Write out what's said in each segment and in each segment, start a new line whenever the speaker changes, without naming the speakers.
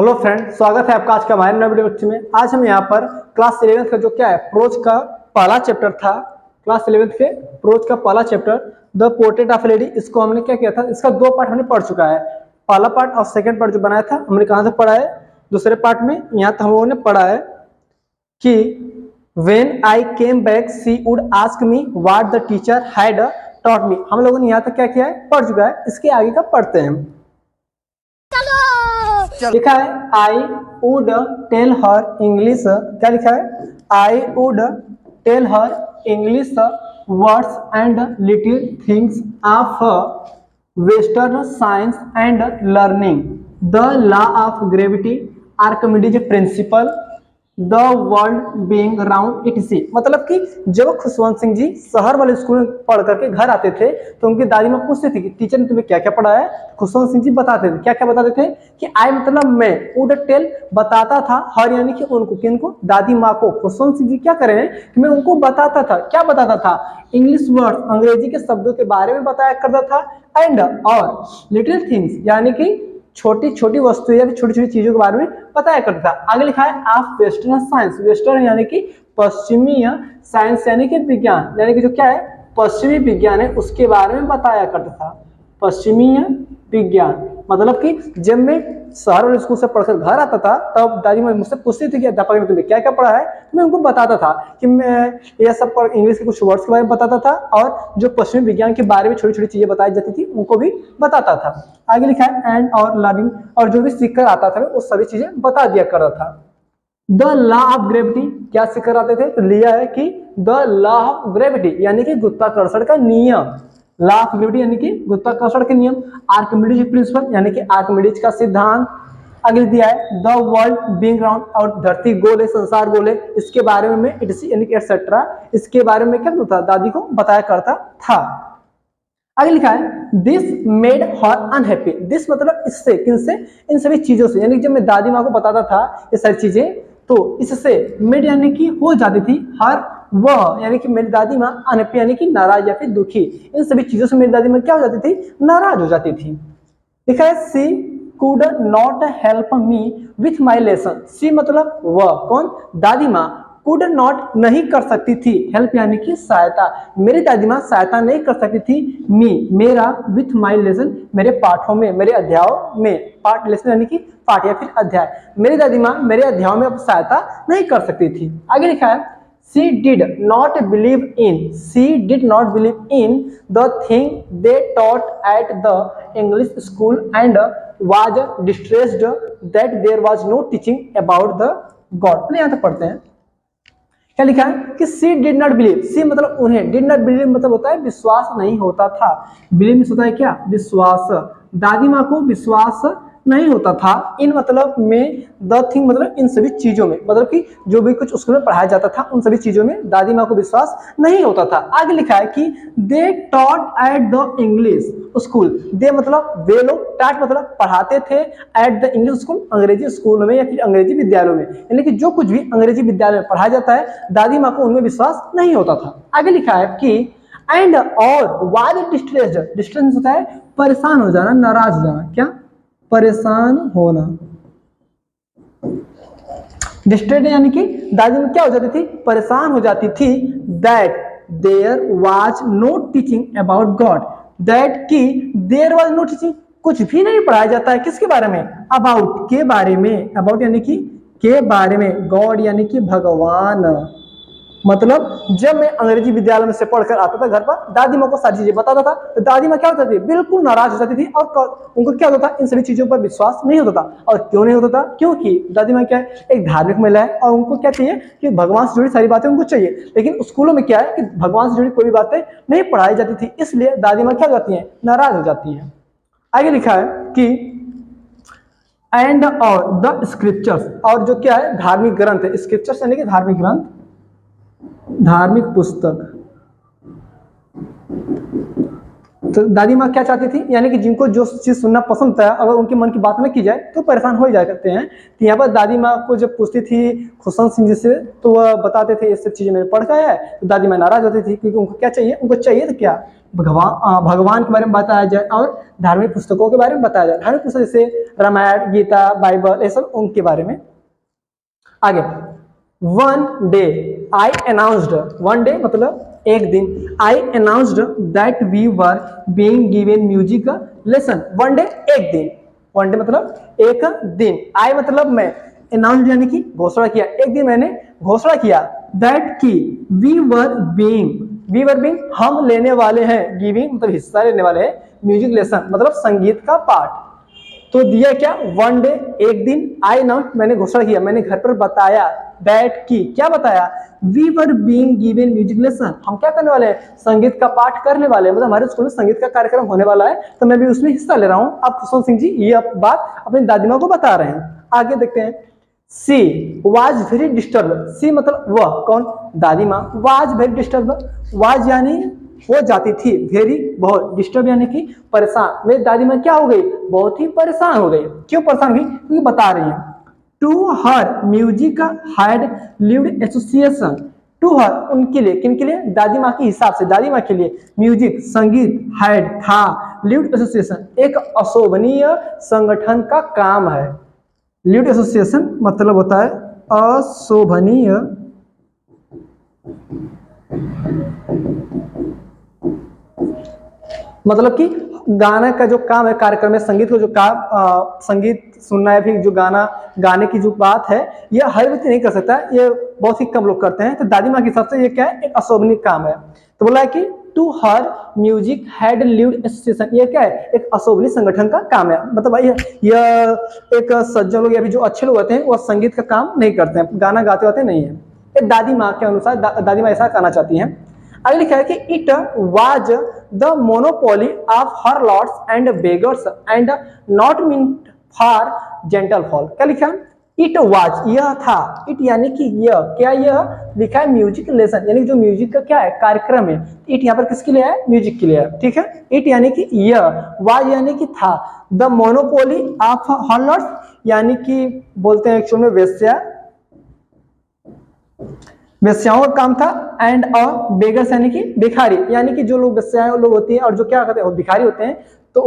Hello friend, स्वागत है आपका आज का हमारे नए वीडियो लेक्चर में। आज हम यहाँ पर क्लास 11 का जो क्या है प्रोज का पहला चैप्टर था। क्लास 11 के प्रोज का पहला chapter the portrait of lady, इसको हमने क्या किया था, इसका दो पार्ट हमने पढ़ चुका है। पहला पार्ट और सेकंड पार्ट जो बनाया था हमने कहाँ से पढ़ा है, दूसरे पार्ट में। यहाँ तक हम लोगों ने पढ़ा है कि when I came back she would ask me what the teacher had taught me. हम लोगों ने यहाँ तक क्या किया है, पढ़ चुका है। इसके आगे का पढ़ते हैं। लिखा है I would tell her English, क्या लिखा है, I would tell her English words and little things of western science and learning, the law of gravity, Archimedes principle, the world being round it. मतलब कि जब खुशवंत सिंह जी शहर वाले स्कूल में पढ़ करके घर आते थे तो उनकी दादी माँ पूछती थी कि टीचर ने तुम्हें क्या क्या पढ़ा है। खुशवंत सिंह जी बताते थे, क्या क्या बताते थे कि आई मतलब मैं, वुड टेल बताता था, हर यानी कि उनको, किनको, दादी माँ को। खुशवंत सिंह जी क्या कर रहे हैं कि मैं उनको बताता था, क्या बताता था, इंग्लिश वर्ड, अंग्रेजी के शब्दों के बारे में बताया करता था, एंड और लिटिल थिंग्स यानी कि छोटी छोटी वस्तुएं या छोटी छोटी चीजों के बारे में बताया करता था। आगे लिखा है ऑफ वेस्टर्न साइंस, वेस्टर्न यानी कि पश्चिमी साइंस यानी कि विज्ञान, यानी कि जो क्या है पश्चिमी विज्ञान है उसके बारे में बताया करता था। पश्चिमी विज्ञान मतलब कि जब मैं शहर वाले स्कूल से पढ़कर घर आता था तब दादी माँ मुझसे पूछती थी कि अध्यापक ने तुम्हें क्या क्या पढ़ा है, तो मैं उनको बताता था कि मैं यह सब पर इंग्लिश के कुछ वर्ड्स के बारे में बताता था और जो पश्चिमी विज्ञान के बारे में छोटी छोटी चीजें बताई जाती थी उनको भी बताता था। आगे लिखा है एंड और लर्निंग, और जो भी सीख कर आता था वो सभी चीजें बता दिया करता था। द लॉ ऑफ ग्रेविटी, क्या सीख कर आते थे, तो लिया है कि द लॉ ऑफ ग्रेविटी यानी कि गुरुत्वाकर्षण का नियम, लॉ ऑफ ग्रेविटी यानी कि गुरुत्वाकर्षण के नियम, आर्किमिडीज प्रिंसिपल यानी कि आर्किमिडीज का सिद्धांत। अगले दिया है द वर्ल्ड बीइंग राउंड, और धरती गोल है, संसार गोल है, इसके बारे में यानी कि एटसेट्रा, इसके बारे में क्या होता दादी को बताया करता था। आगे लिखा है this made her unhappy, this मतलब इससे, किनसे, इन सभी चीजों से, यानी कि जब मैं दादी माँ को बताता था ये सारी चीजें तो इससे मेड यानी कि हो जाती थी, हर वह यानी कि मेरी दादी माँ, अनहैप्पी यानी कि नाराज या फिर दुखी, इन सभी चीजों से मेरी दादी माँ क्या हो जाती थी, नाराज हो जाती थी। लिखा है she could not help me with my lesson, she मतलब वह, कौन, दादी माँ, कुड नॉट नहीं कर सकती थी, हेल्प यानी कि सहायता, मेरी दादी माँ सहायता नहीं कर सकती थी, मी मेरा, विथ माई लेसन मेरे पाठों में, मेरे अध्यायों में, पाठ लेसन यानी कि पाठ या फिर अध्याय, मेरी दादी माँ मेरे अध्यायों में सहायता नहीं कर सकती थी। आगे लिखा है she did not believe in the thing they taught at the English school and was distressed that there was no teaching about the God। यहाँ तक पढ़ते हैं, क्या लिखा है कि सी डिड नॉट बिलीव, सी मतलब उन्हें, डिड नॉट बिलीव मतलब होता है विश्वास नहीं होता था, बिलीव होता है क्या, विश्वास, दादी माँ को विश्वास नहीं होता था, इन मतलब में, द थिंग मतलब इन सभी चीजों में, मतलब कि जो भी कुछ स्कूल में पढ़ाया जाता था उन सभी चीजों में दादी माँ को विश्वास नहीं होता था। आगे लिखा है कि they taught at the English school, they मतलब वे लोग, टॉट मतलब पढ़ाते थे, एट द इंग्लिश स्कूल अंग्रेजी स्कूल में या फिर अंग्रेजी विद्यालयों में, यानी कि जो कुछ भी अंग्रेजी विद्यालय में पढ़ाया जाता है दादी माँ को उनमें विश्वास नहीं होता था। आगे लिखा है कि एंड और वाज डिस्ट्रेस्ड, डिस्ट्रेस होता है परेशान हो जाना, नाराज हो जाना, क्या, परेशान होना, डिस्ट्रेस्ड यानी कि दादी में क्या हो जाती थी, परेशान हो जाती थी, that there was no teaching about God, that की देयर वाज नो टीचिंग, कुछ भी नहीं पढ़ाया जाता है किसके बारे में, अबाउट के बारे में, अबाउट यानी कि के बारे में, गॉड यानी कि भगवान, मतलब जब मैं अंग्रेजी विद्यालय में से पढ़कर आता था घर पर दादी माँ को सारी चीजें बताता था तो दादी माँ क्या होती थी, बिल्कुल नाराज हो जाती थी और उनको क्या होता था, इन सभी चीजों पर विश्वास नहीं होता था। और क्यों नहीं होता था, क्योंकि दादी माँ क्या है, एक धार्मिक महिला है और उनको क्या चाहिए कि भगवान से जुड़ी सारी बातें उनको चाहिए, लेकिन स्कूलों में क्या है कि भगवान से जुड़ी कोई बातें नहीं पढ़ाई जाती थी, इसलिए दादी माँ क्या हो जाती है, नाराज हो जाती है। आगे लिखा है कि एंड और द स्क्रिप्चर्स, और जो क्या है धार्मिक ग्रंथ है, स्क्रिप्चर्स यानी कि धार्मिक ग्रंथ, धार्मिक पुस्तक, तो दादी माँ क्या चाहती थी, यानी कि जिनको जो चीज़ सुनना पसंद था अगर उनके मन की बात न की जाए तो परेशान हो ही जा करते हैं। तो यहाँ पर दादी माँ को जब पूछती थी खुशवंत सिंह जी से तो वह बताते थे ये सब चीज़ें मैंने पढ़ के है, तो दादी माँ नाराज होती थी क्योंकि उनको क्या चाहिए, उनको चाहिए तो क्या भगवान के बारे में बताया जाए और धार्मिक पुस्तकों के बारे में बताया जाए। धार्मिक पुस्तक जैसे रामायण, गीता, बाइबल, ये सब उनके बारे में। आगे, one day I announced, one day मतलब एक दिन, I announced that we were being given music lesson, one day एक दिन, वन डे मतलब एक दिन, आई मतलब मैं, अनाउंस्ड यानी कि घोषणा किया, एक दिन मैंने घोषणा किया, दैट की वी वर बीइंग हम लेने वाले हैं, गिविंग मतलब हिस्सा लेने वाले हैं, म्यूजिक लेसन मतलब संगीत का पाठ। तो दिया क्या, वन डे एक दिन, आई नाउट मैंने घोषणा किया, मैंने घर पर बताया, दैट की क्या बताया, we were being given music lesson हम क्या करने वाले हैं, संगीत का पाठ करने वाले हैं, मतलब हमारे स्कूल में संगीत का कार्यक्रम होने वाला है तो मैं भी उसमें हिस्सा ले रहा हूँ। अब खुशवंत सिंह जी ये बात अपनी दादी माँ को बता रहे हैं। आगे देखते हैं, सी वाज वेरी डिस्टर्ब, सी मतलब वह, कौन, दादी माँ, वाज वेरी डिस्टर्ब, वाज यानी हो जाती थी, वेरी बहुत, डिस्टर्ब यानी कि परेशान, मेरी दादी माँ क्या हो गई, बहुत ही परेशान हो गई। क्यों परेशान हुई, क्योंकि बता रही है, to her music had lived association, to her उनके लिए, किन के लिए, दादी माँ के हिसाब से, दादी माँ के लिए, म्यूजिक संगीत, हैड था, लिव्ड एसोसिएशन एक अशोभनीय संगठन का काम है। लिव्ड एसोसिएशन मतलब होता है अशोभनीय मतलब कि गाना का जो काम है, कार्यक्रम में संगीत को जो काम, संगीत सुनना है, फिर जो गाना गाने की जो बात है, यह हर व्यक्ति नहीं कर सकता, ये बहुत ही कम लोग करते हैं। तो दादी माँ के हिसाब से ये क्या है, एक अशोभनीय काम है। तो बोला है कि to her music had lived association, ये क्या है, एक अशोभनीय संगठन का काम है, मतलब यह एक सज्जन लोग या फिर जो अच्छे लोग होते हैं वह संगीत का काम नहीं करते हैं, गाना गाते होते नहीं है। ये दादी माँ के अनुसार दादी माँ ऐसा करना चाहती हैं। आगे लिखा है कि it was the monopoly of her lords and beggars and not meant for gentle fall. क्या लिखा, इट वाज यह था, इट यानी कि यह, क्या यह लिखा है, म्यूजिक लेसन यानी जो म्यूजिक का क्या है, कार्यक्रम है। इट यहाँ पर किसके लिए है, म्यूजिक के लिए है, ठीक है। इट यानी कि यह, वाज यानी कि था, the monopoly of her lords यानी कि बोलते हैं एक्चुअल में वेश्या, वेश्याओं का काम था, एंड बेगर्स यानी कि भिखारी, यानी कि जो लोग वेश्याएं लोग होती हैं और जो क्या करते हैं भिखारी होते हैं, तो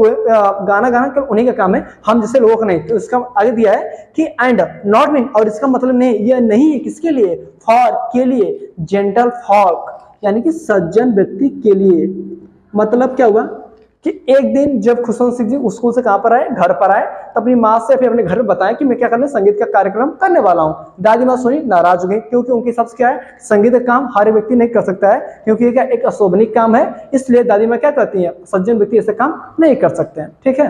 गाना गाना केवल उन्हीं का काम है, हम जैसे लोगों का नहीं। तो इसका आगे दिया है कि एंड नॉट मीन, और इसका मतलब नहीं, यह नहीं है किसके लिए, फॉर के लिए, जेंटल फॉल्क यानी कि सज्जन व्यक्ति के लिए। मतलब क्या हुआ कि एक दिन जब खुशवंत सिंह जी स्कूल से कहाँ पर आए, घर पर आए, तो अपनी माँ से फिर अपने घर में बताया कि मैं क्या करने, संगीत का कार्यक्रम करने वाला हूँ। दादी माँ सुनी, नाराज हो गई, क्योंकि उनके हिसाब से क्या है, संगीत का काम हर व्यक्ति नहीं कर सकता है, क्योंकि क्या एक अशोभनीय काम है, इसलिए दादी माँ क्या कहती है, सज्जन व्यक्ति ऐसे काम नहीं कर सकते हैं, ठीक है।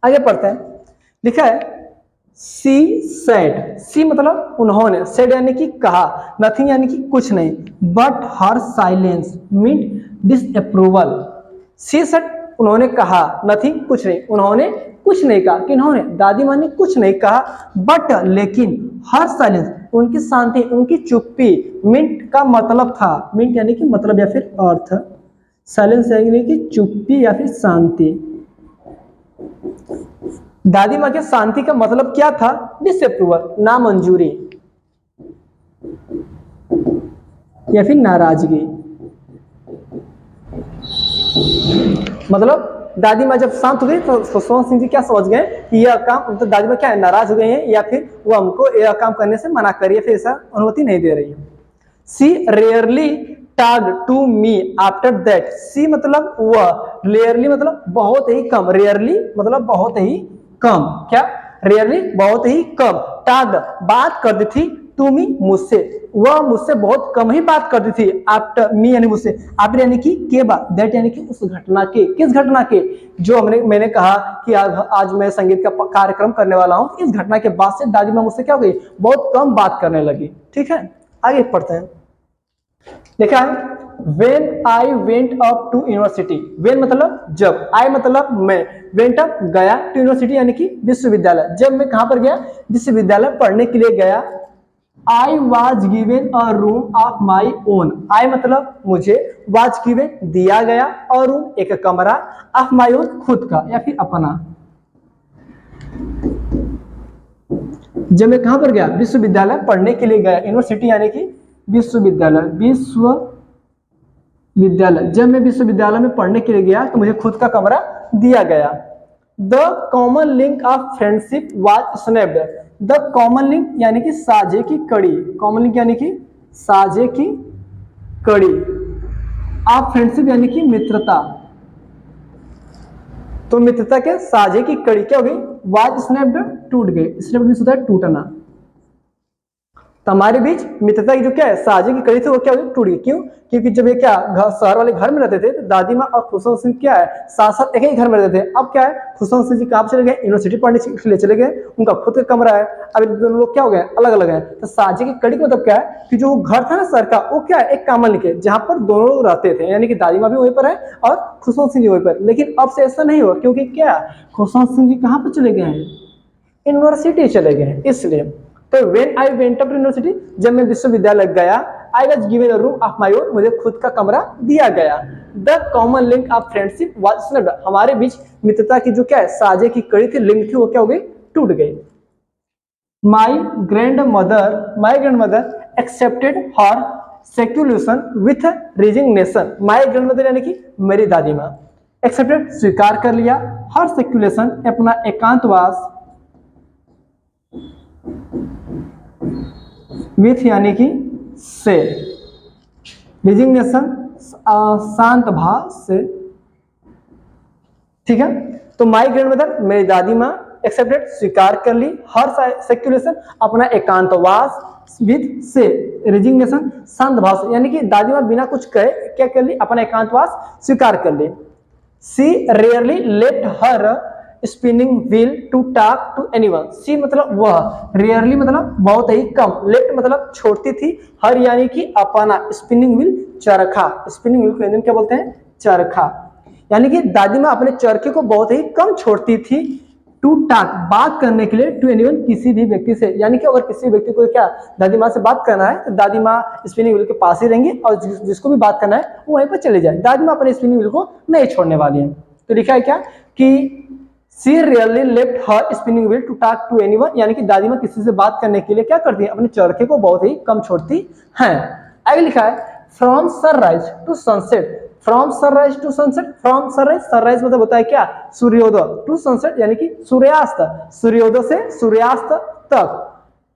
आगे पढ़ते हैं, लिखा है सी सेड, सी मतलब उन्होंने, सेड यानी कि कहा, नथिंग यानी कि कुछ नहीं, but her silence meant disapproval. She said उन्होंने कहा, नथिंग कुछ नहीं, उन्होंने कुछ नहीं कहा, किन्होंने, दादी माँ ने कुछ नहीं कहा, बट लेकिन हर साइलेंस उनकी शांति, उनकी चुप्पी, मिंट का मतलब था, मिंट यानी कि मतलब या फिर अर्थ, साइलेंस यानी कि चुप्पी या फिर शांति। दादी माँ के शांति का मतलब क्या था, डिसअप्रूवल नामंजूरी या फिर नाराजगी। मतलब दादी माँ जब शांत हो गई तो खुशवंत सिंह जी क्या समझ गए कि यह काम, तो दादी माँ क्या है, नाराज हो गई हैं या फिर वो हमको यह काम करने से मना करिए, फिर ऐसा अनुमति नहीं दे रही है। She rarely talked to me after that, she मतलब वह, रेयरली मतलब बहुत ही कम, रेयरली मतलब बहुत ही कम, क्या, रेयरली बहुत ही कम, टॉक्ड बात करती थी, टू मी मुझसे, वह मुझसे बहुत कम ही बात करती थी, आफ्टर मी यानी मुझसे, आफ्टर यानी कि के बाद, दैट यानी कि उस घटना के, किस घटना के, जो मैंने कहा कि आज मैं संगीत का कार्यक्रम करने वाला हूं, इस घटना के बाद से दादी माँ मुझसे क्या हो गई, बहुत कम बात करने लगी, ठीक है। आगे पढ़ते हैं, देखा है when I went up to university, when मतलब जब, I मतलब मैं, went up गया, to university यानी कि विश्वविद्यालय, जब मैं कहां पर गया, विश्वविद्यालय पढ़ने के लिए गया, I was given a room of my own. I मतलब मुझे, वॉज गिवेन दिया गया, और रूम एक कमरा, ऑफ माई ओन खुद का या फिर अपना। जब मैं कहां पर गया, विश्वविद्यालय पढ़ने के लिए गया, यूनिवर्सिटी यानी कि विश्वविद्यालय, विश्वविद्यालय, जब मैं विश्वविद्यालय में पढ़ने के लिए गया तो मुझे खुद का कमरा दिया गया। The common link of friendship was snapped. The common link यानी कि साझे की कड़ी, कॉमन लिंक यानी कि साझे की कड़ी, ऑफ फ्रेंडशिप यानी कि मित्रता, तो मित्रता के साझे की कड़ी क्या हो गई, वाज स्नैप्ड टूट गई। स्नैप्ड मींस होता है टूटना। तो हमारे बीच मित्रता की जो क्या है साझे की कड़ी थी वो क्या हो गई, टूट गई। क्यों? क्योंकि जब ये क्या शहर वाले घर में रहते थे तो दादी माँ और खुशवंत सिंह क्या है साथ साथ एक ही घर में रहते थे। अब क्या है खुशवंत सिंह जी कहाँ चले गए, यूनिवर्सिटी पढ़ने के लिए चले गए, उनका खुद का कमरा है। अब दोनों लोग क्या हो गए, अलग अलग है। तो साझे की कड़ी का मतलब क्या है कि जो घर था ना सर का वो क्या है एक कॉमन लिंक है जहाँ पर दोनों लोग रहते थे, यानी कि दादी माँ भी वहीं पर है और खुशवंत सिंह जी वहीं पर। लेकिन अब से ऐसा नहीं हुआ क्योंकि क्या खुशवंत सिंह जी कहाँ पर चले गए हैं, यूनिवर्सिटी चले गए हैं। इसलिए तो when I went up to university, जब मैं विश्वविद्यालय गया, I was given a room of my own, मुझे खुद का कमरा दिया गया। The common link of friendship was snapped, हमारे बीच मित्रता की जो क्या है साझे की कड़ी थी, लिंक थी, वो क्या हो गई, टूट गई। My grandmother accepted her seclusion with resignation. My grandmother यानी कि मेरी दादी माँ, एक्सेप्टेड स्वीकार कर लिया, हर सेक्युलेशन अपना एकांतवास, विथ यानी कि से, रिजिग्नेशन शांत भाव से, ठीक है। तो माई ग्रैंडमदर मेरी दादी माँ, एक्सेप्टेड स्वीकार कर ली, हर सेक्युलेशन अपना एकांतवास, विथ से रिजिग्नेशन शांत भाव से, यानी कि दादी माँ बिना कुछ कहे क्या कर ली, अपना एकांतवास स्वीकार कर ली। She rarely left her spinning wheel to talk to anyone. She मतलब वह, रेयरली मतलब बहुत ही कम, लेफ्ट मतलब छोड़ती थी, हर यानी कि अपना, स्पिनिंग व्हील चरखा, स्पिनिंग व्हील को हिंदी में क्या बोलते हैं, चरखा, यानी कि दादी माँ अपने चरखे को बहुत ही कम छोड़ती थी, टू टॉक बात करने के लिए, टू एनीवन किसी भी व्यक्ति से, यानी कि अगर किसी व्यक्ति को क्या दादी माँ से बात करना है तो दादी माँ स्पिनिंग व्हील के पास ही रहेंगी और जिसको भी बात करना है वो वहीं पर चले जाए, दादी माँ अपने स्पिनिंग व्हील को नहीं छोड़ने वाली है। तो लिखा है क्या कि she rarely left her spinning wheel to talk to anyone, यानी कि दादी माँ किसी से बात करने के लिए क्या करती है, अपने चरखे को बहुत ही कम छोड़ती हैं। आगे लिखा है from sunrise to sunset, from sunrise to sunset, from sunrise, sunrise मतलब होता है क्या सूर्योदय, टू सनसेट यानी कि सूर्यास्त, सूर्योदय से सूर्यास्त तक।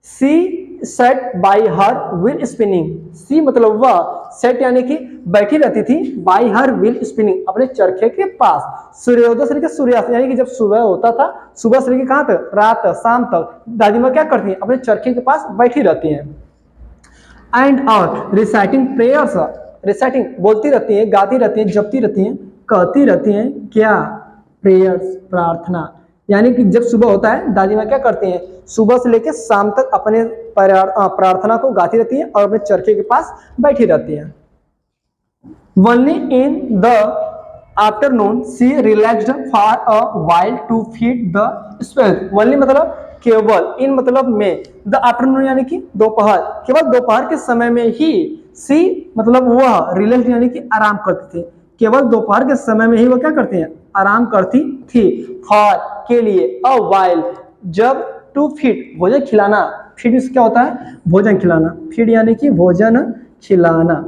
She sat by her wheel spinning, she मतलब वह, सेट यानी कि बैठी रहती थी, बाई हर व्हील स्पिनिंग अपने चरखे के पास, सूर्योदय से लेकर सूर्यास्त, यानी कि जब सुबह होता था, सुबह से लेकर कहां तक, रात तक, शाम तक दादी माँ क्या करती हैं, अपने चरखे के पास बैठी रहती हैं। And out reciting prayers, reciting बोलती रहती हैं, गाती रहती हैं, जपती रहती हैं, कहती रहती हैं क्या, प्रेयर्स प्रार्थना, यानी कि जब सुबह होता है दादी माँ क्या करती हैं, सुबह से लेकर शाम तक अपने प्रार्थना को गाती रहती हैं और अपने चरखे के पास बैठी रहती हैं। Only in the afternoon she relaxed for a while to feed the sparrows. Only मतलब केवल, इन मतलब में, द आफ्टरनून यानी कि दोपहर, केवल दोपहर के समय में ही, सी मतलब वह, रिलैक्स यानी कि आराम करती थी, केवल दोपहर के समय में ही वह क्या करती हैं, आराम करती थी, फॉर के लिए, अ वाइल जब, टू फीड भोजन खिलाना, फीड क्या होता है भोजन खिलाना, फीड यानी कि भोजन खिलाना।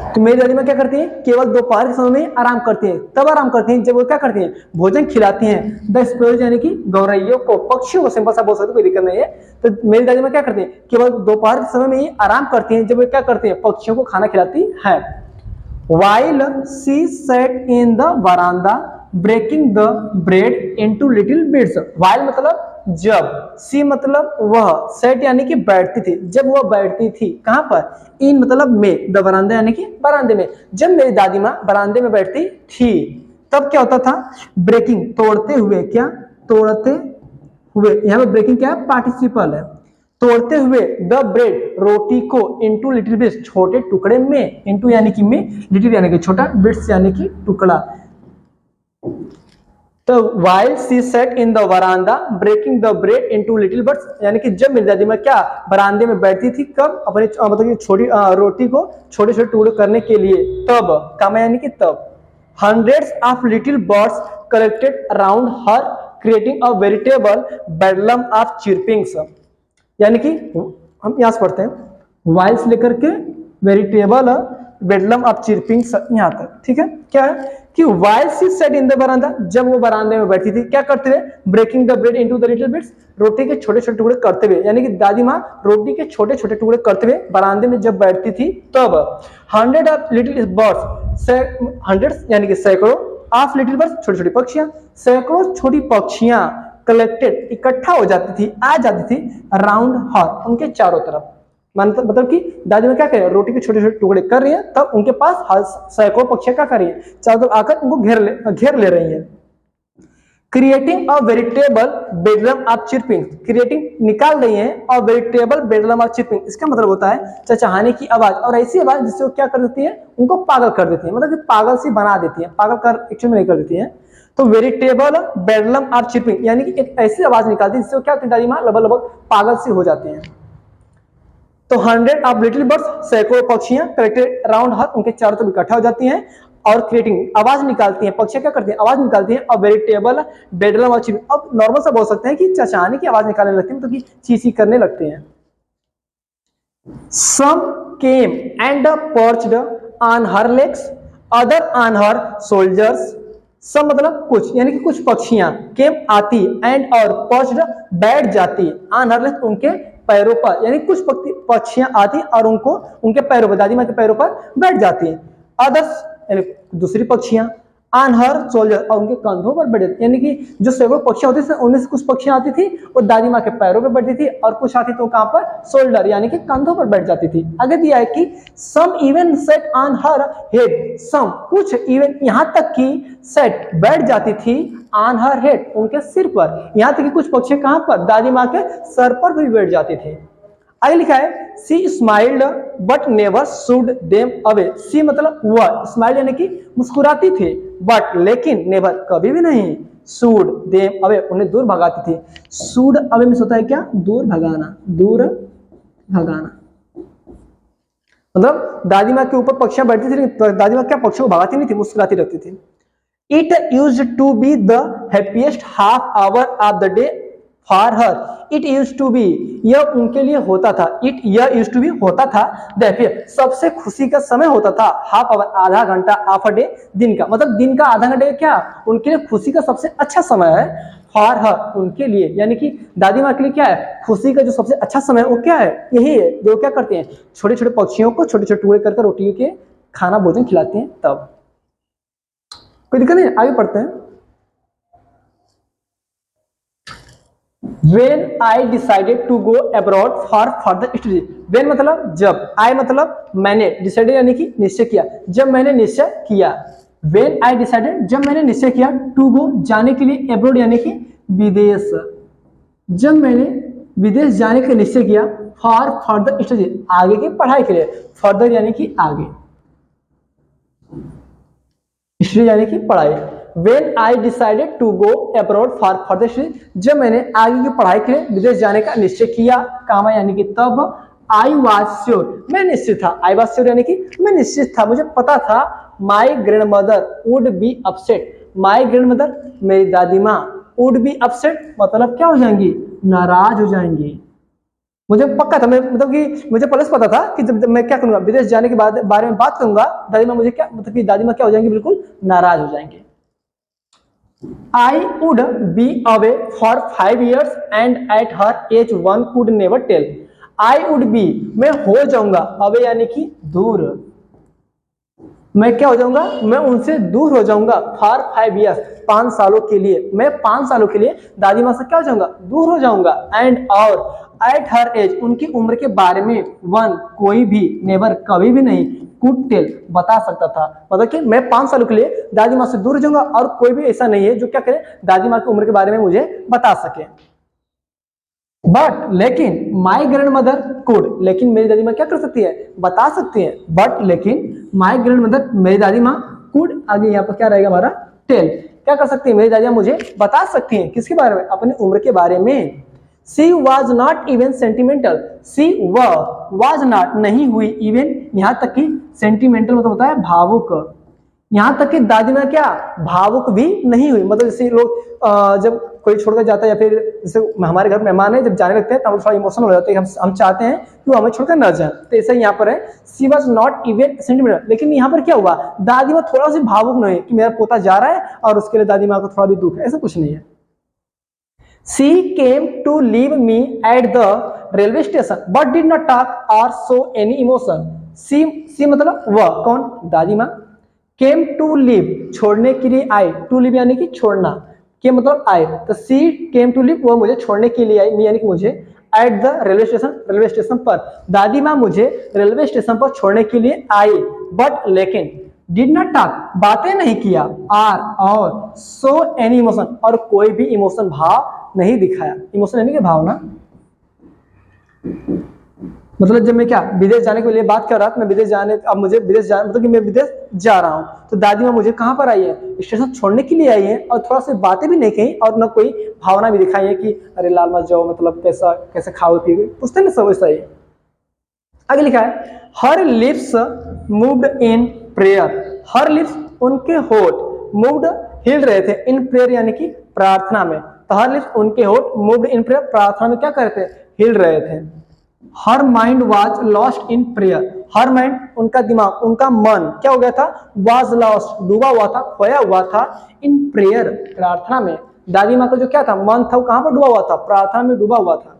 तो मेरी दादी माँ क्या करती है, केवल दोपहर के समय में आराम करती है, तब आराम करती हैं जब वो क्या करती हैं, भोजन खिलाती हैं, द स्पैरोज यानी कि गौरैयों को, पक्षियों को, सिंपल सा बोल सकते, कोई दिक्कत नहीं है। तो मेरी दादी माँ क्या करती है, केवल दोपहर के समय में ही आराम करती हैं जब वो क्या करती है, पक्षियों को खाना खिलाती है। While she sat in the veranda breaking the bread into little bits, while मतलब जब, सी मतलब वह, सेट यानी कि बैठती थी, जब वह बैठती थी कहां पर, इन मतलब में, द बरामदा यानी कि बरामदे में, जब मेरी दादी माँ बरामदे में बैठती थी तब क्या होता था, ब्रेकिंग तोड़ते हुए, क्या तोड़ते हुए, यहाँ पे ब्रेकिंग क्या है, पार्टिसिपल है, तोड़ते हुए, द ब्रेड रोटी को, इनटू लिटिल बिट्स छोटे टुकड़े में, इनटू यानी कि में, लिटिल यानी कि छोटा, बिट्स यानी कि टुकड़ा। तो while she sat in the veranda breaking the bread into little bits, यानी कि जब मेरी दादी माँ क्या बरामदे में बैठती थी, कब अपने मतलब कि छोटी रोटी को छोटे छोटे टुकड़े करने के लिए, तब कामा यानी कि तब hundreds of little birds collected around her creating a veritable bedlam of chirpings, यानी कि हम यहाँ से पढ़ते हैं while से लेकर के वेरिटेबल बेडलम ऑफ चिरपिंग यहाँ तक, ठीक है। क्या है कि while she sat in the veranda, जब वो बरामदे में बैठी थी, क्या करते हुए, breaking the bread into the little bits, रोटी के छोटे छोटे टुकड़े करते हुए, यानी कि दादी माँ रोटी के छोटे छोटे टुकड़े करते हुए बरामदे में जब बैठती थी, तब hundred of little birds, hundreds यानी कि सैकड़ों, ऑफ लिटिल बर्ड्स छोटी छोटी पक्षियां, सैकड़ों छोटी पक्षियां कलेक्टेड इकट्ठा हो जाती थी, आ जाती थी अराउंड हर उनके चारों तरफ, मतलब कि दादी में क्या कर रही है, रोटी के छोटे छोटे टुकड़े कर रही है, तब उनके पास सैकड़ों पक्षियां क्या कर रही है, चारों तरफ आकर उनको घेर ले रही है। Creating a veritable bedlam of chirping, creating निकाल रही है a veritable bedlam of chirping, इसका मतलब होता है चहचहाने की आवाज, और ऐसी आवाज जिससे वो क्या कर देती है, उनको पागल कर देती है, मतलब कि पागल सी बना देती है, पागल कर एक्चुअली में नहीं कर देती है। तो वेरिटेबल बेडलम ऑफ चिरपिंग यानी कि एक ऐसी आवाज निकालती है जिससे वो क्या होती है, दादी माँ लगभग पागल सी हो जाती है। तो हंड्रेड ऑफ लिटिल बर्ड्स, सैकड़ों पक्षियां कलेक्टेड अराउंड हर, उनके चारों तरफ इकट्ठा हो जाती हैं और क्रिएटिंग आवाज निकालती हैं, पक्षियां क्या करती हैं, आवाज निकालती हैं, और वेरिटेबल बेडलम और चिरपिंग, अब नॉर्मल सा बोल सकते हैं कि चहचहाने की आवाज निकालने लगती है, मतलब कि चींची करने लगते हैं। Some came and perched on her legs, other on her shoulders, सब मतलब कुछ, यानी कि कुछ पक्षियां केम आती एंड और पर्च्ड बैठ जाती, ऑन हर लेग्स उनके पैरों पर, यानी कुछ पक्षियां आती और उनको उनके पैरों पर, दादी माँ के पैरों पर बैठ जाती हैं। अदर्स यानी दूसरी पक्षियां ऑन हर शोल्डर, और उनके कंधों पर बैठ जाती, यानी कि जो सैकड़ों पक्षियां होती थी उनमें से कुछ पक्षियां आती थी वो दादी माँ के पैरों पर बैठती थी, और कुछ आती तो कहां पर, शोल्डर यानी कि कंधों पर बैठ जाती थी। आगे दिया है कि some even sat on her head, some कुछ इवन यहां तक कि सेट बैठ जाती थी ऑन हर हेड उनके सिर पर, यहां तक कि कुछ पक्षी कहां पर, दादी माँ के सर पर भी बैठ जाती थे। आगे लिखा है she smiled but never shooed them away, she मतलब वह, स्माइल यानी कि मुस्कुराती थी, बट लेकिन नेवर कभी भी नहीं, शूड देम अवे उन्हें दूर भगाती थी। शूड अवे में होता है क्या, दूर भगाना, दूर भगाना, मतलब दादी माँ के ऊपर पक्षियां बैठती थी, दादी माँ क्या पक्षियों को भगाती नहीं थी, मुस्कुराती रहती थी। It used to be the happiest half hour of the day for her. It used to be, यह उनके लिए होता था, यह used to be होता था, the happiest सबसे खुशी का समय होता था, हाफ आवर आधा घंटा, ऑफ अ डे दिन का, मतलब दिन का आधा घंटे क्या उनके लिए खुशी का सबसे अच्छा समय है, फॉर हर उनके लिए, यानी कि दादी माँ के लिए क्या है, खुशी का जो सबसे अच्छा समय वो क्या है, यही है जो क्या करते हैं, छोटे छोटे पक्षियों को छोटे छोटे टुकड़े करके रोटी के खाना भोजन खिलाते हैं। तब कोई दिक्कत नहीं, आगे पढ़ते हैं। When I decided to go abroad for further study, when मतलब जब, I मतलब मैंने, decided यानी कि निश्चय किया, जब मैंने निश्चय किया, when I decided जब मैंने निश्चय किया, to go जाने के लिए, abroad यानी कि विदेश, जब मैंने विदेश जाने का निश्चय किया, for further study आगे की पढ़ाई के लिए, further यानी कि आगे, स्टडी यानी कि पढ़ाई। When I decided to go abroad for further study, जब मैंने आगे की पढ़ाई के लिए विदेश जाने का निश्चय किया, कामा यानी कि तब, I was sure मैं निश्चित था, I was sure यानी कि मैं निश्चित था, मुझे पता था, my grandmother would be upset, my grandmother मेरी दादी माँ, would be upset मतलब क्या हो जाएंगी, नाराज हो जाएंगी, मुझे पक्का था, मैं मतलब कि मुझे पहले से पता था कि जब मैं क्या करूंगा, विदेश जाने के बाद बारे में बात करूंगा, दादी माँ मुझे क्या, मतलब कि दादी माँ क्या हो जाएंगी, बिल्कुल नाराज हो जाएंगे। I would be away for 5 years and at her age one could never tell. I would be मैं हो जाऊंगा, अवे यानी कि दूर, मैं क्या हो जाऊंगा, मैं उनसे दूर हो जाऊंगा, फॉर 5 years 5 सालों के लिए, मैं 5 सालों के लिए दादी माँ से क्या हो जाऊंगा, दूर हो जाऊंगा, एंड और एट हर एज उनकी उम्र के बारे में, वन कोई भी, नेवर कभी भी नहीं, कुड टेल बता सकता था, मतलब कि मैं 5 सालों के लिए दादी माँ से दूर हो जाऊंगा और कोई भी ऐसा नहीं है जो क्या करे, दादी माँ की उम्र के बारे में मुझे बता सके। बट लेकिन माई ग्रैंड मदर कुड, लेकिन मेरी दादी माँ क्या कर सकती है, बता सकती है, बट लेकिन माई ग्रैंड मदर मेरी दादी माँ कुड, आगे यहाँ पर क्या रहेगा हमारा टेल, क्या कर सकती है, मेरी दादियाँ मुझे बता सकती हैं किसके बारे में, अपनी उम्र के बारे में। She was not even sentimental, she was not नहीं हुई, इवन यहाँ तक कि सेंटिमेंटल मतलब होता है भावुक, यहाँ तक कि दादी माँ क्या भावुक भी नहीं हुई। मतलब जैसे लोग जब कोई छोड़कर जाता है या फिर जैसे हमारे घर मेहमान है जब जाने लगते हैं तब थोड़ा इमोशनल हो जाते हैं, हम चाहते हैं कि वो हमें छोड़कर न जाए, तो ऐसा यहाँ पर है सी वॉज नॉट इवन सेंटिमेंटल। लेकिन यहाँ पर क्या हुआ, दादी माँ थोड़ा सी भावुक नहीं है कि मेरा पोता जा रहा है और उसके लिए दादी माँ को थोड़ा भी दुख है, ऐसा कुछ नहीं है। She came to leave me at the railway station but did not talk or show any emotion. She मतलब वह कौन, दादी माँ। came to leave छोड़ने के लिए आई, to leave यानी कि छोड़ना, के मतलब आए, तो she came to leave वो मुझे छोड़ने के लिए आई, मी यानी कि मुझे, at the रेलवे स्टेशन पर, दादी माँ मुझे रेलवे स्टेशन पर छोड़ने के लिए आई, बट लेकिन डिड नॉट टॉक बातें नहीं किया, आर और सो एनी इमोशन और कोई भी इमोशन भाव नहीं दिखाया। इमोशन यानी कि भावना, मतलब जब मैं क्या विदेश जाने के लिए बात कर रहा था, मैं विदेश जाने, अब मुझे विदेश जा मतलब कि मैं विदेश जा रहा हूँ, तो दादी माँ मुझे कहाँ पर आई है, स्टेशन छोड़ने के लिए आई है, और थोड़ा सी बातें भी नहीं कही और न कोई भावना भी दिखाई है कि अरे लाल मत जाओ, मतलब कैसा कैसे खाओ पिए, पूछते ना सब वैसा ही। आगे लिखा है हर lips moved in prayer, her lips उनके होठ मूव्ड हिल रहे थे, इन प्रेयर यानी कि प्रार्थना में, तो हर लिप्स उनके होठ मूव्ड इन प्रेयर प्रार्थना में क्या कर रहे थे, हिल रहे थे। Her mind was lost in prayer, her mind उनका दिमाग उनका मन क्या हो गया था, वाज लॉस्ट डूबा हुआ था, खोया हुआ था, इन प्रेयर प्रार्थना में। दादी माँ का जो क्या था मन था वो कहाँ पर डूबा हुआ था, प्रार्थना में डूबा हुआ था।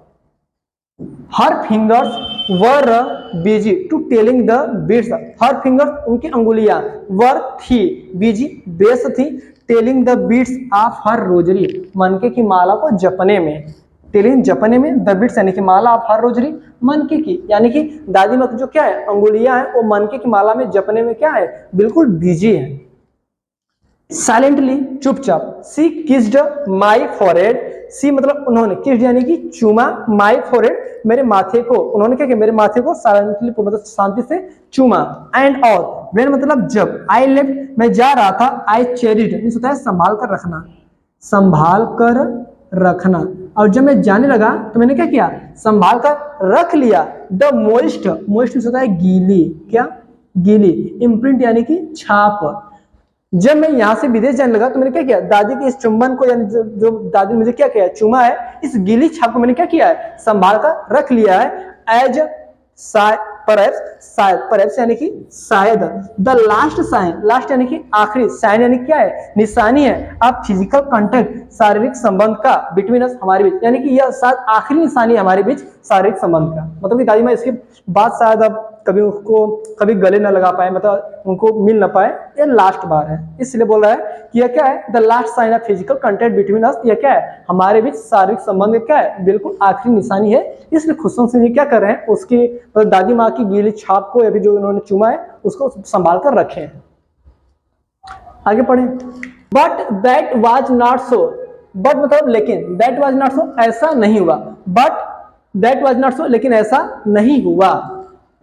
Her fingers were busy to telling the beats, her fingers उनकी अंगुलियां वर थी, बिजी बेस थी, telling the beats of her rosary मनके की माला को जपने में, टेलिंग जपने में, द बीट्स यानी कि माला ऑफ हर रोजरी मनके की, यानी कि दादी माँ जो क्या है अंगुलियां हैं वो मनके की माला में जपने में क्या है बिल्कुल बिजी है। साइलेंटली चुपचाप, सी किस्ड माई फॉरहेड, सी मतलब उन्होंने, किस्ड यानी कि चूमा, माई फॉरहेड मेरे माथे को, उन्होंने क्या किया मेरे माथे को साइलेंटली मतलब शांति से चूमा, एंड और वेन मतलब जब, आई लेफ्ट मैं जा रहा था, आई चेरिड मींस होता है संभाल कर रखना, संभाल कर रखना, और जब मैं जाने लगा तो मैंने क्या किया संभाल कर रख लिया, द मोइस्ट, मोइस्ट मींस होता है गीली, क्या गीली, इम्प्रिंट यानी कि छाप। जब मैं यहाँ से विदेश जाने लगा तो मैंने क्या किया दादी के इस चुंबन को, यानी जो दादी ने मुझे क्या किया चुमा है, इस गीली छाप को मैंने क्या किया है संभाल कर रख लिया है, एज परहैप्स यानी कि शायद, द लास्ट साइन, लास्ट यानी कि आखिरी, साइन यानी क्या है निशानी है, अब फिजिकल कांटेक्ट शारीरिक संबंध का, बिटवीन अस हमारे बीच, यानी कि यह शायद आखिरी निशानी है हमारे बीच शारीरिक संबंध का, मतलब कि दादी माँ इसके बाद शायद अब कभी उसको कभी गले न लगा पाए, मतलब उनको मिल ना पाए, ये लास्ट बार है, इसलिए बोल रहा है कि यह क्या है the last sign of physical contact between us, यह क्या है हमारे बीच शारीरिक संबंध क्या है बिल्कुल आखिरी निशानी है, इसलिए खुशम सिंह जी क्या कर रहे हैं उसकी मतलब दादी माँ की गीली छाप को अभी जो उन्होंने चूमा है उसको संभाल कर रखे हैं। आगे पढ़े, but that was not so, but मतलब लेकिन, दैट वाज नॉट सो ऐसा नहीं हुआ, but that was not so लेकिन ऐसा नहीं हुआ।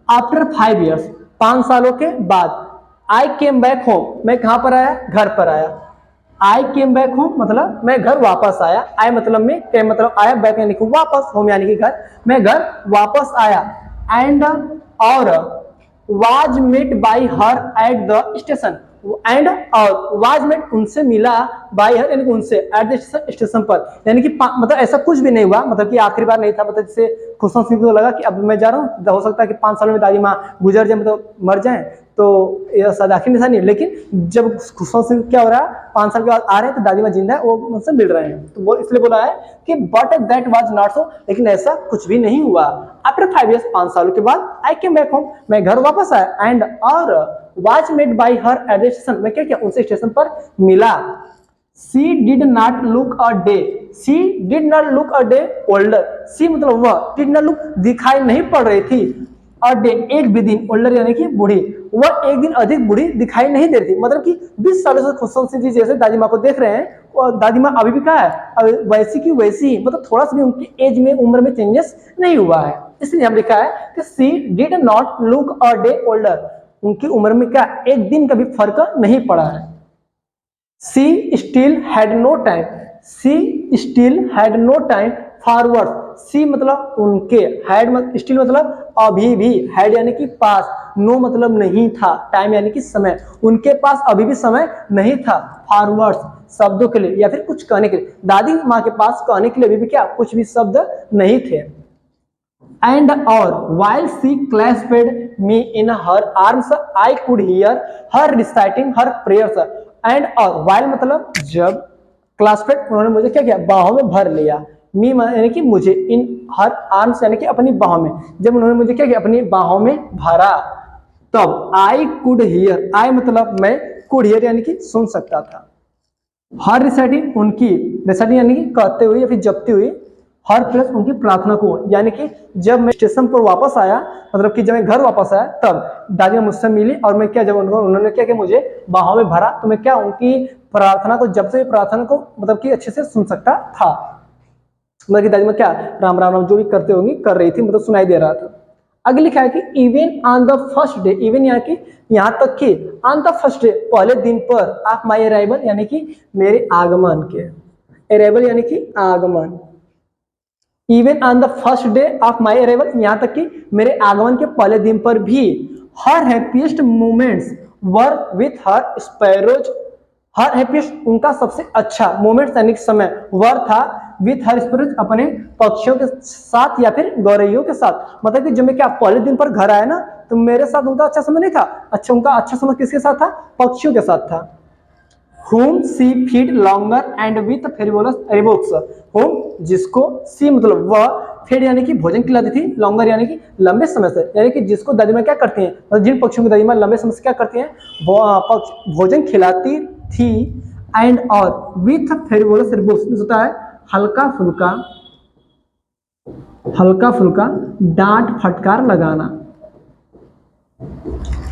आफ्टर 5 years 5 सालों के बाद, आई केम बैक होम मैं कहां पर आया घर पर आया, आई केम बैक होम मतलब मैं घर वापस आया, आई मतलब में, केम मतलब आया, बैक यानी कि वापस, होम यानी कि घर, मैं घर वापस आया, एंड और was met by her at the station, and और वाज मेट उनसे मिला, बाय हर यानी कि उनसे, एट द स्टेशन पर, यानी कि मतलब ऐसा कुछ भी नहीं हुआ, मतलब कि आखिरी बार नहीं था, मतलब जैसे खुशम सिंह को लगा कि अब मैं जा रहा हूँ, हो सकता है कि 5 सालों में दादी माँ गुजर जाए, मतलब मर जाए, तो यह शायद आखिरी निशानी है, लेकिन जब खुशम सिंह क्या हो रहा है 5 साल के बाद आ रहे हैं तो दादी माँ जिंदा है, वो उनसे मिल रहे हैं, तो वो इसलिए बोला है कि but that was not so लेकिन ऐसा कुछ भी नहीं हुआ। आफ्टर 5 years 5 सालों के बाद, आई केम बैक होम मैं घर वापस आया, एंड और was met by her at the station मैं क्या किया उनसे स्टेशन पर मिला। She did not look a day, she did not look a day older, she मतलब वह, डिड नॉट लुक दिखाई नहीं पड़ रही थी, अ डे एक भी दिन, ओल्डर यानी कि बूढ़ी, वह एक दिन अधिक बूढ़ी दिखाई नहीं दे रही थी, मतलब कि 20 सालों से खुशम सिंह जी जैसे दादी माँ को देख रहे हैं, और दादी माँ अभी भी क्या है वैसी की वैसी ही, मतलब थोड़ा सा भी उनकी एज में उम्र में चेंजेस नहीं हुआ है, इसलिए हम लिखा है कि she did not look a day older, उनकी उम्र में क्या एक दिन का भी फर्क नहीं पड़ा है। She still had no time, she still had no time for words, she मतलब उनके, हैड स्टिल मतलब अभी भी, हैड यानी कि पास, नो मतलब नहीं था, टाइम यानी कि समय, उनके पास अभी भी समय नहीं था फॉरवर्ड शब्दों के लिए या फिर कुछ कहने के लिए, दादी माँ के पास कहने के लिए अभी भी क्या कुछ भी शब्द नहीं थे। And or while she clasped me in her arms, I could hear her reciting her prayers. And or while मतलब जब, clasped उन्होंने मुझे क्या किया, बाहों में भर लिया, मी यानी कि मुझे, इन हर आर्म्स यानी कि अपनी बाहों में, जब उन्होंने मुझे क्या किया, अपनी बाहों में भरा, तब आई कुड हियर, आई मतलब मैं, कुड हियर यानी कि सुन सकता था। हर रिसाइटिंग उनकी, रिसाइटिंग यानी कि कहते हुए या फिर जपते हुए, हर प्लस उनकी प्रार्थना को, यानी कि जब मैं स्टेशन पर वापस आया, मतलब कि जब मैं घर वापस आया तब दादी मुझसे मिली और मैं क्या, जब उन्होंने क्या कि मुझे बाहों में भरा, तो मैं क्या उनकी प्रार्थना को, जब से प्रार्थना को मतलब कि अच्छे से सुन सकता था, मतलब कि दादी माँ क्या राम राम राम जो भी करते होंगी कर रही थी, मतलब सुनाई दे रहा था। आगे लिखा है कि even on the first day, even यहाँ की यहाँ तक कि ऑन द फर्स्ट डे पहले दिन पर ऑफ माई अराइवल यानी कि मेरे आगमन के, अराइवल यानी कि आगमन, even on the first day of my arrival यहाँ तक कि मेरे आगमन के पहले दिन पर भी, her happiest moments were with her sparrows, her happiest उनका सबसे अच्छा मोमेंट्स यानी कि समय वर था विथ हर स्पैरोज अपने पक्षियों के साथ या फिर गौरैयों के साथ, मतलब कि जब मैं क्या पहले दिन पर घर आया ना तो मेरे साथ उनका अच्छा समय नहीं था, अच्छा उनका अच्छा समय किसके साथ था, पक्षियों के साथ था। whom she feed longer and with frivolous remarks, whom जिसको, सी मतलब वह, फीड यानी कि भोजन खिलाती थी, लॉन्गर यानी कि लंबे समय से, यानी कि जिसको दादी माँ क्या करती हैं, मतलब जिन पक्षियों की दादी माँ लंबे समय से क्या करती हैं, भोजन खिलाती थी, एंड और विथ फ्रिवोलस रिमार्क्स होता है हल्का फुल्का डांट फटकार लगाना,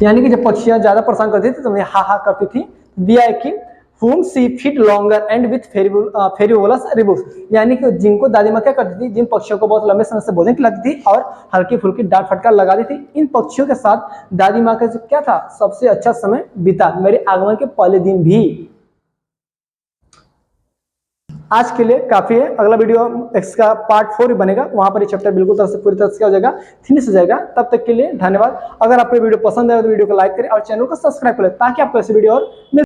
यानी कि जब पक्षियां ज्यादा परेशान करती थी तो मैं हा हा करती थी, दिया है कि whom she feed longer and with frivolous remarks, यानी कि जिनको दादी माँ क्या करती थी, जिन पक्षियों को बहुत लंबे समय से भोजन खिलाती थी और हल्की फुल्की डांट फटकार लगा दी थी, इन पक्षियों के साथ दादी माँ का क्या था, सबसे अच्छा समय बीता मेरे आगमन के पहले दिन भी। आज के लिए काफी है, अगला वीडियो इसका पार्ट 4 बनेगा, वहां पर ये चैप्टर बिल्कुल तरह से पूरी तरह से क्या हो जाएगा, फिनिश हो जाएगा। तब तक के लिए धन्यवाद। अगर आपको वीडियो पसंद आए तो वीडियो को लाइक करें और चैनल को सब्सक्राइब करें ताकि आपको ऐसे वीडियो और मिल